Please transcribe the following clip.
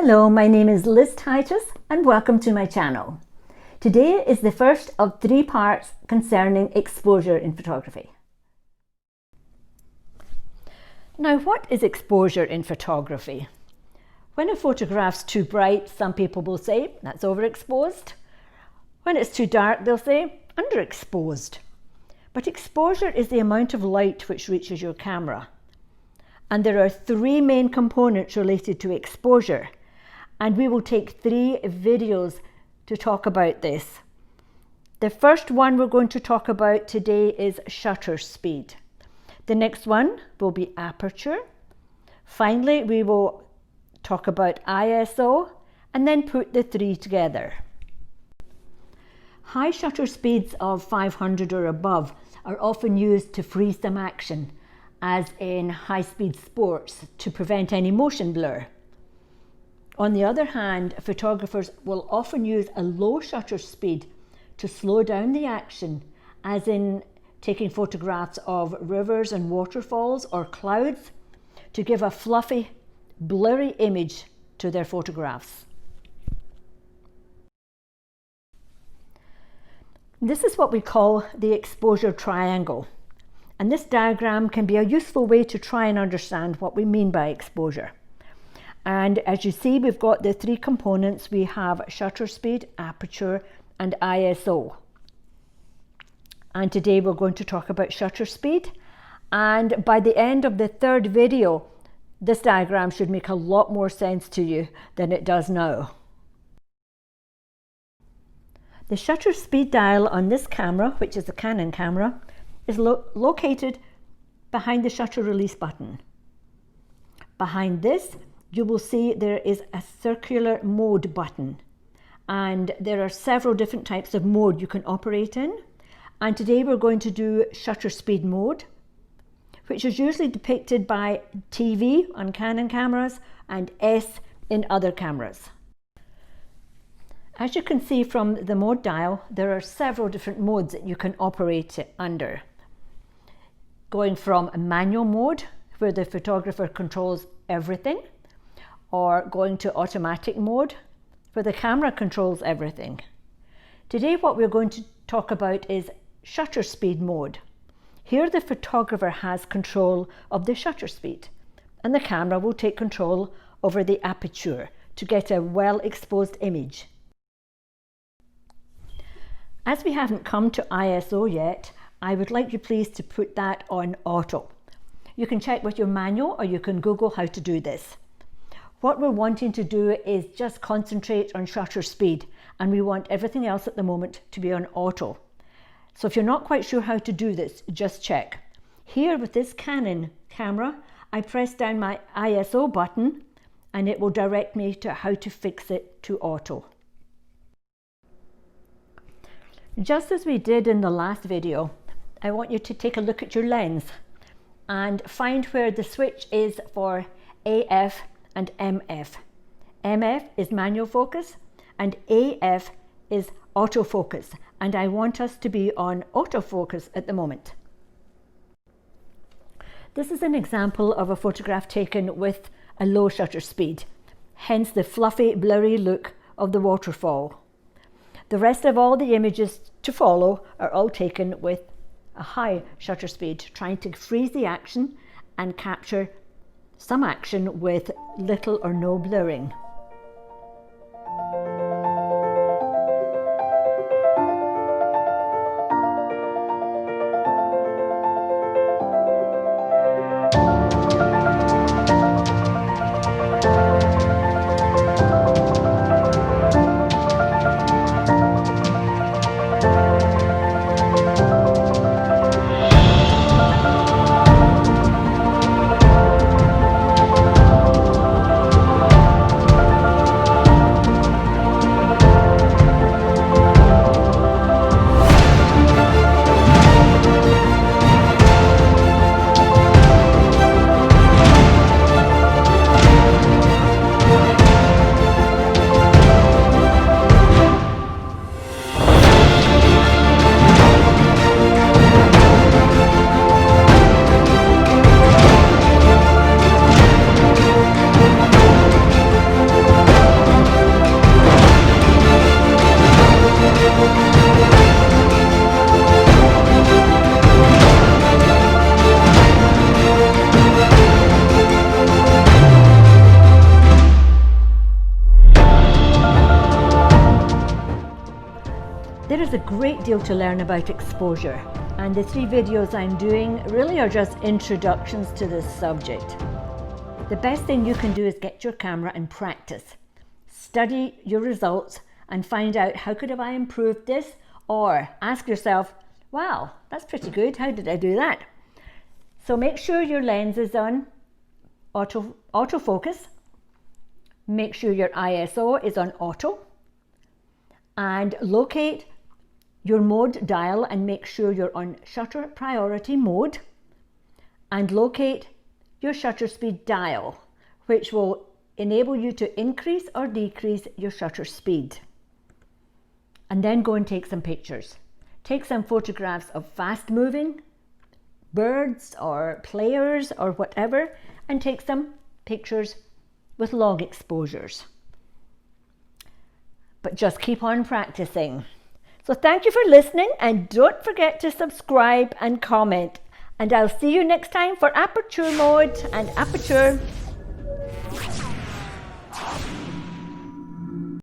Hello, my name is Liz Titus and welcome to my channel. Today is the first of 3 parts concerning exposure in photography. Now, what is exposure in photography? When a photograph's too bright, some people will say that's overexposed. When it's too dark, they'll say underexposed. But exposure is the amount of light which reaches your camera. And there are 3 main components related to exposure. And we will take 3 videos to talk about this. The first one we're going to talk about today is shutter speed. The next one will be aperture. Finally, we will talk about ISO and then put the 3 together. High shutter speeds of 500 or above are often used to freeze some action, as in high-speed sports, to prevent any motion blur. On the other hand, photographers will often use a low shutter speed to slow down the action, as in taking photographs of rivers and waterfalls or clouds to give a fluffy, blurry image to their photographs. This is what we call the exposure triangle, and this diagram can be a useful way to try and understand what we mean by exposure. And as you see, we've got the 3 components. We have shutter speed, aperture, and ISO. And today we're going to talk about shutter speed. And by the end of the 3rd video, this diagram should make a lot more sense to you than it does now. The shutter speed dial on this camera, which is a Canon camera, is located behind the shutter release button. Behind this, you will see there is a circular mode button, and there are several different types of mode you can operate in. And today we're going to do shutter speed mode, which is usually depicted by TV on Canon cameras and S in other cameras. As you can see from the mode dial, there are several different modes that you can operate it under. Going from manual mode, where the photographer controls everything, or going to automatic mode, where the camera controls everything. Today what we're going to talk about is shutter speed mode. Here the photographer has control of the shutter speed, and the camera will take control over the aperture to get a well-exposed image. As we haven't come to ISO yet, I would like you please to put that on auto. You can check with your manual, or you can Google how to do this. What we're wanting to do is just concentrate on shutter speed, and we want everything else at the moment to be on auto. So if you're not quite sure how to do this, just check. Here with this Canon camera, I press down my ISO button and it will direct me to how to fix it to auto. Just as we did in the last video, I want you to take a look at your lens and find where the switch is for AF and MF. MF is manual focus and AF is autofocus, and I want us to be on autofocus at the moment. This is an example of a photograph taken with a low shutter speed, hence the fluffy, blurry look of the waterfall. The rest of all the images to follow are all taken with a high shutter speed, trying to freeze the action and capture some action with little or no blurring. deal to learn about exposure, and the 3 videos I'm doing really are just introductions to this subject. The best thing you can do is get your camera and practice. Study your results and find out, how could have I improved this? Or ask yourself, wow, that's pretty good, how did I do that? So make sure your lens is on autofocus. Make sure your ISO is on auto, and locate your mode dial and make sure you're on shutter priority mode, and locate your shutter speed dial, which will enable you to increase or decrease your shutter speed. And then go and take some pictures. Take some photographs of fast moving birds or players or whatever, and take some pictures with long exposures. But just keep on practicing. So thank you for listening, and don't forget to subscribe and comment. And I'll see you next time for aperture mode and aperture